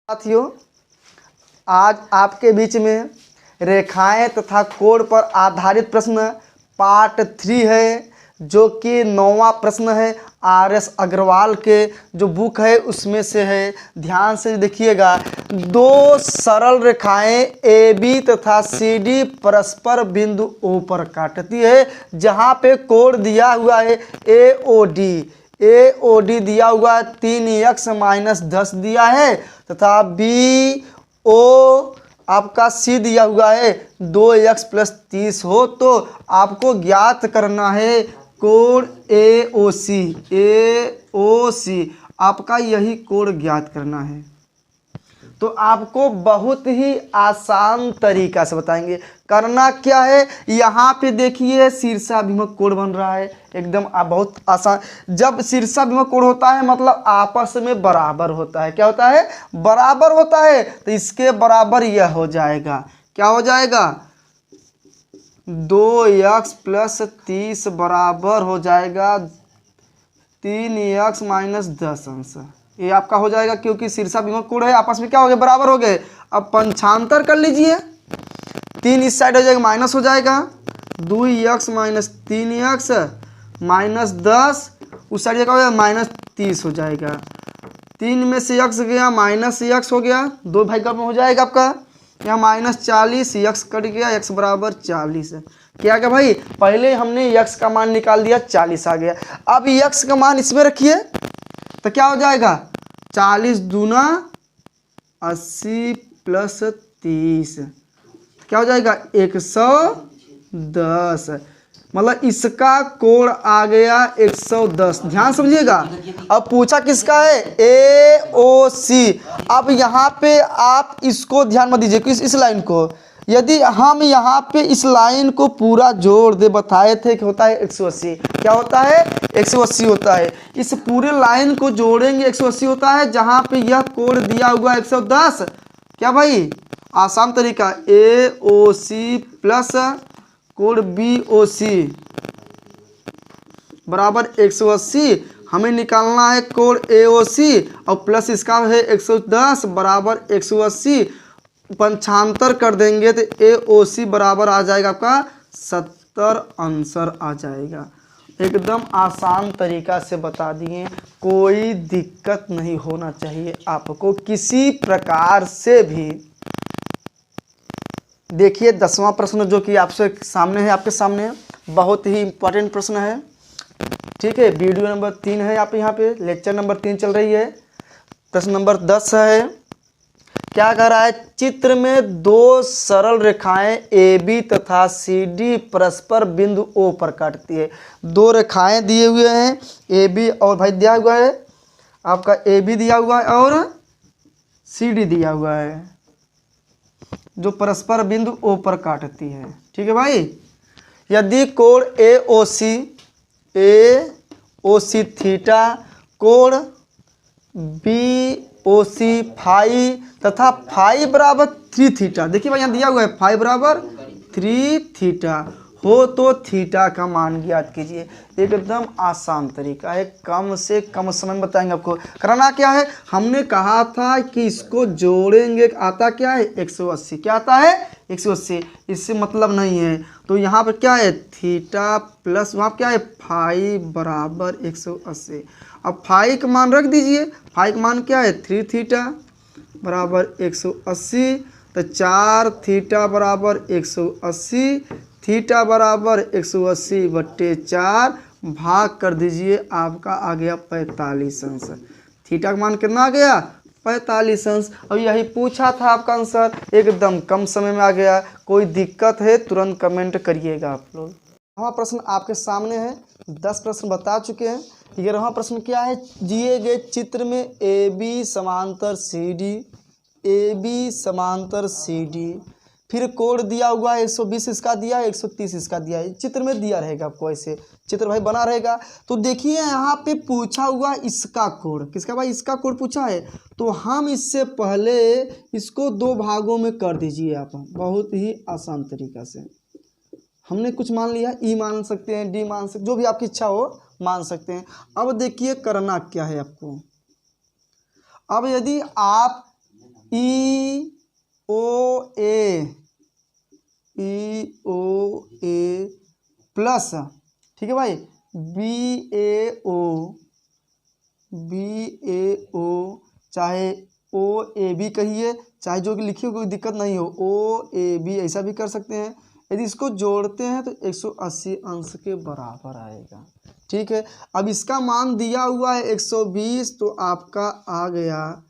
साथियों, आज आपके बीच में रेखाएं तथा कोण पर आधारित प्रश्न पार्ट 3 है, जो कि 9वां प्रश्न है। RS अग्रवाल के जो बुक है उसमें से है। ध्यान से देखिएगा। दो सरल रेखाएं AB तथा CD परस्पर बिंदु O पर काटती है, जहां पे कोण दिया हुआ है AOD दिया हुआ है 3x - 10 दिया है, तथा BO आपका C दिया हुआ है 2x + 30 हो। तो आपको ज्ञात करना है कोण AOC आपका यही कोण ज्ञात करना है। तो आपको बहुत ही आसान तरीका से बताएंगे। करना क्या है, यहाँ पे देखिए शीर्षाभिमुख कोण बन रहा है, एकदम बहुत आसान। जब शीर्षाभिमुख कोण होता है मतलब आपस में बराबर होता है। क्या होता है? बराबर होता है। तो इसके बराबर यह हो जाएगा। क्या हो जाएगा? 2x + 30 बराबर हो जाएगा 3x - 10 अंश। ये आपका हो जाएगा, क्योंकि शीर्षाभिमुख कोण है, आपस में क्या हो गए? बराबर हो गए। अब पंचांतर कर लीजिए। 3 इस साइड हो जाएगा, माइनस हो जाएगा 2x - 3x - 10, उस साइड क्या हो जाएगा? -30 हो जाएगा। 3 में से x गया, -x हो गया, 2 भाई कम हो जाएगा आपका। यहाँ -40, x कट गया, x बराबर 40 है। क्या क्या भाई? पहले हमने x का मान निकाल दिया, 40 आ गया। अब x का मान इसमें रखिए तो क्या हो जाएगा? 40 दूना 80 + 30 क्या हो जाएगा? 110। मतलब इसका कोण आ गया 110। ध्यान समझिएगा। अब पूछा किसका है? AOC। अब यहाँ पे आप इसको ध्यान मत दीजिए, इस लाइन को। यदि हम यहाँ पे इस लाइन को पूरा जोड़ दे, बताए थे कि होता है 180। क्या होता है? 180 होता है। इस पूरे लाइन को जोड़ेंगे 180 होता है, जहाँ पे यह कोण दिया हुआ 110। क्या भाई? आसान तरीका, AOC प्लस कोण BOC बराबर 180। हमें निकालना है कोण AOC और प्लस इसका है 110 बराबर 180। पंचांतर कर देंगे तो AOC बराबर आ जाएगा आपका 70 आंसर आ जाएगा। एकदम आसान तरीका से बता दिए, कोई दिक्कत नहीं होना चाहिए आपको किसी प्रकार से भी। देखिए 10वां प्रश्न जो कि आपसे सामने है, आपके सामने बहुत ही इंपॉर्टेंट प्रश्न है। ठीक है, वीडियो नंबर 3 है, आप यहाँ पे लेक्चर नंबर 3 चल रही है। प्रश्न नंबर 10 है। क्या कह रहा है? चित्र में दो सरल रेखाएं AB तथा CD परस्पर बिंदु O पर काटती है। दो रेखाएं दिए हुए हैं, AB और भाई दिया हुआ है आपका AB दिया हुआ है और CD दिया हुआ है, जो परस्पर बिंदु O पर काटती है। ठीक है भाई। यदि कोण AOC थीटा, कोण BOC फाई तथा फाई बराबर 3 थीटा। देखिए भाई यहाँ दिया हुआ है फाई बराबर 3 थीटा हो तो थीटा का मान ज्ञात कीजिए। एकदम आसान तरीका है, कम से कम समय में बताएंगे आपको। करना क्या है? हमने कहा था कि इसको जोड़ेंगे। आता क्या है? 180। क्या आता है? 180। इससे मतलब नहीं है। तो यहाँ पर क्या है? थीटा प्लस वहाँ क्या है? फाई बराबर 180। अब फाई का मान रख दीजिए। फाई का मान क्या है? 3 थीटा बराबर 180। तो 4 थीटा बराबर 180, थीटा बराबर 180/4 भाग कर दीजिए, आपका आ गया 45 अंश। थीटा का मान कितना आ गया? 45 अंश। अब यही पूछा था आपका आंसर, एकदम कम समय में आ गया। कोई दिक्कत है तुरंत कमेंट करिएगा आप लोग। 11वां प्रश्न आपके सामने है। 10 प्रश्न बता चुके हैं। 11वां प्रश्न क्या है? दिए गए चित्र में AB समांतर CD, फिर कोण दिया हुआ है 120 इसका दिया है, 130 इसका दिया है। चित्र में दिया रहेगा आपको, ऐसे चित्र भाई बना रहेगा। तो देखिए यहाँ पे पूछा हुआ इसका कोण, किसका भाई? इसका कोण पूछा है। तो हम इससे पहले इसको 2 भागों में कर दीजिए आप, बहुत ही आसान तरीका से। हमने कुछ मान लिया, E मान सकते हैं, D मान सकते, जो भी आपकी इच्छा हो मान सकते हैं। अब देखिए करना क्या है आपको। अब यदि आप EOA प्लस, ठीक है भाई, BAO चाहे OAB कहिए, चाहे जो कि लिखिए कोई दिक्कत नहीं हो, OAB ऐसा भी कर सकते हैं। यदि इसको जोड़ते हैं तो 180 अंश के बराबर आएगा। ठीक है, अब इसका मान दिया हुआ है 120, तो आपका आ गया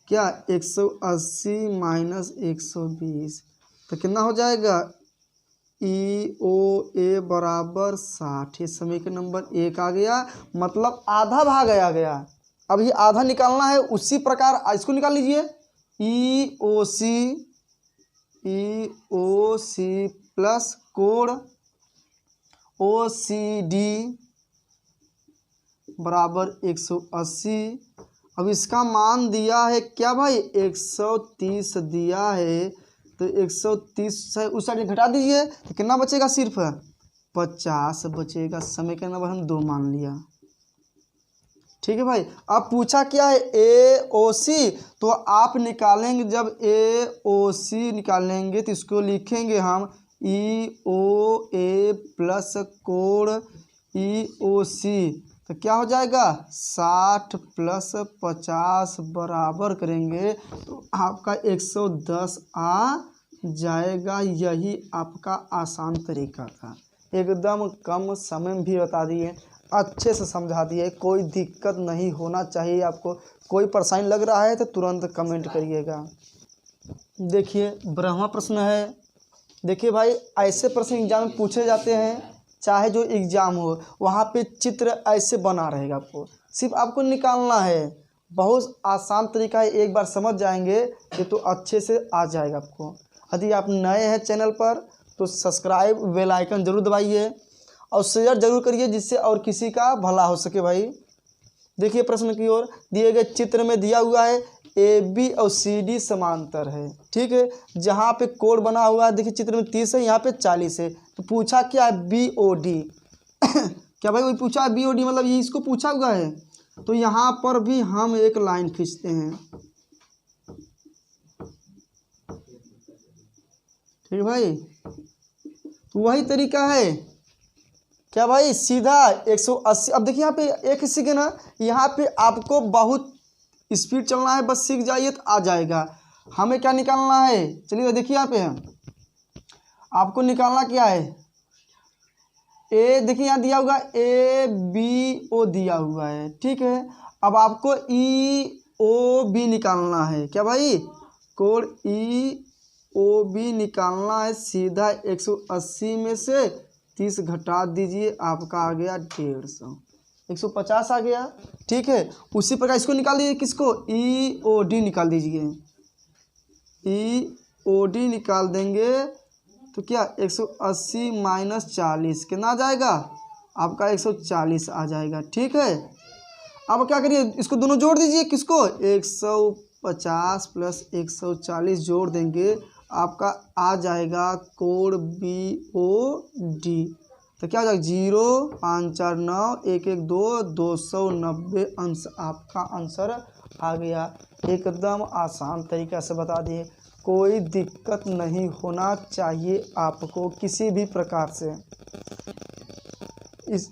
क्या 180 माइनस 120, तो कितना हो जाएगा EOA बराबर 60। समीकरण नंबर 1 आ गया, मतलब आधा भाग आ गया। अब ये आधा निकालना है, उसी प्रकार इसको निकाल लीजिए, EOC प्लस कोण OCD बराबर 180। अब इसका मान दिया है क्या भाई 130 दिया है, तो 130 से उस साइड घटा दीजिए तो कितना बचेगा, सिर्फ 50 बचेगा। समीकरण नंबर हम 2 मान लिया। ठीक है भाई, अब पूछा क्या है AOC, तो आप निकालेंगे, जब AOC निकालेंगे तो इसको लिखेंगे हम EOA प्लस कोण EOC, तो क्या हो जाएगा 60 प्लस 50 बराबर करेंगे तो आपका 110 आ जाएगा। यही आपका आसान तरीका था, एकदम कम समय में भी बता दिए, अच्छे से समझा दिए, कोई दिक्कत नहीं होना चाहिए आपको। कोई परेशानी लग रहा है तो तुरंत कमेंट करिएगा। देखिए ब्रह्मा प्रश्न है। देखिए भाई, ऐसे प्रश्न एग्जाम में पूछे जाते हैं, चाहे जो एग्ज़ाम हो वहाँ पे चित्र ऐसे बना रहेगा, आपको सिर्फ आपको निकालना है। बहुत आसान तरीका है, एक बार समझ जाएंगे ये तो अच्छे से आ जाएगा आपको। यदि आप नए हैं चैनल पर तो सब्सक्राइब, बेल आइकन जरूर दबाइए और शेयर जरूर करिए, जिससे और किसी का भला हो सके भाई। देखिए प्रश्न की ओर, दिए गए चित्र में दिया हुआ है AB और CD समांतर है। ठीक है, जहाँ पे कोण बना हुआ है, देखिए चित्र में 30 है, यहाँ पे 40 है, तो पूछा क्या है BOD क्या भाई वही पूछा है BOD, मतलब ये इसको पूछा हुआ है। तो यहाँ पर भी हम एक लाइन खींचते हैं। ठीक है भाई, तो वही तरीका है क्या भाई, सीधा 180। अब देखिए यहाँ पे एक सीखे ना, यहाँ पे आपको बहुत स्पीड चलना है, बस सीख जाइए तो आ जाएगा। हमें क्या निकालना है, चलिए देखिए यहाँ पे आपको निकालना क्या है, देखिए यहाँ दिया हुआ ABO दिया हुआ है। ठीक है, अब आपको EOB निकालना है। क्या भाई, कोण EOB निकालना है। सीधा 180 में से 30 घटा दीजिए, आपका आ गया 150, 150 आ गया। ठीक है, उसी प्रकार इसको निकाल दीजिए, किसको EOD निकाल दीजिए, EOD निकाल देंगे तो क्या 180 माइनस 40 कितना आ जाएगा, आपका 140 आ जाएगा। ठीक है, अब क्या करिए, इसको दोनों जोड़ दीजिए, किसको 150 प्लस 140 जोड़ देंगे, आपका आ जाएगा कोण BOD। तो क्या हो जाएगा 0 5 4 9 1 1 2 290 अंश, आपका आंसर आ गया। एकदम आसान तरीका से बता दिए, कोई दिक्कत नहीं होना चाहिए आपको किसी भी प्रकार से। इस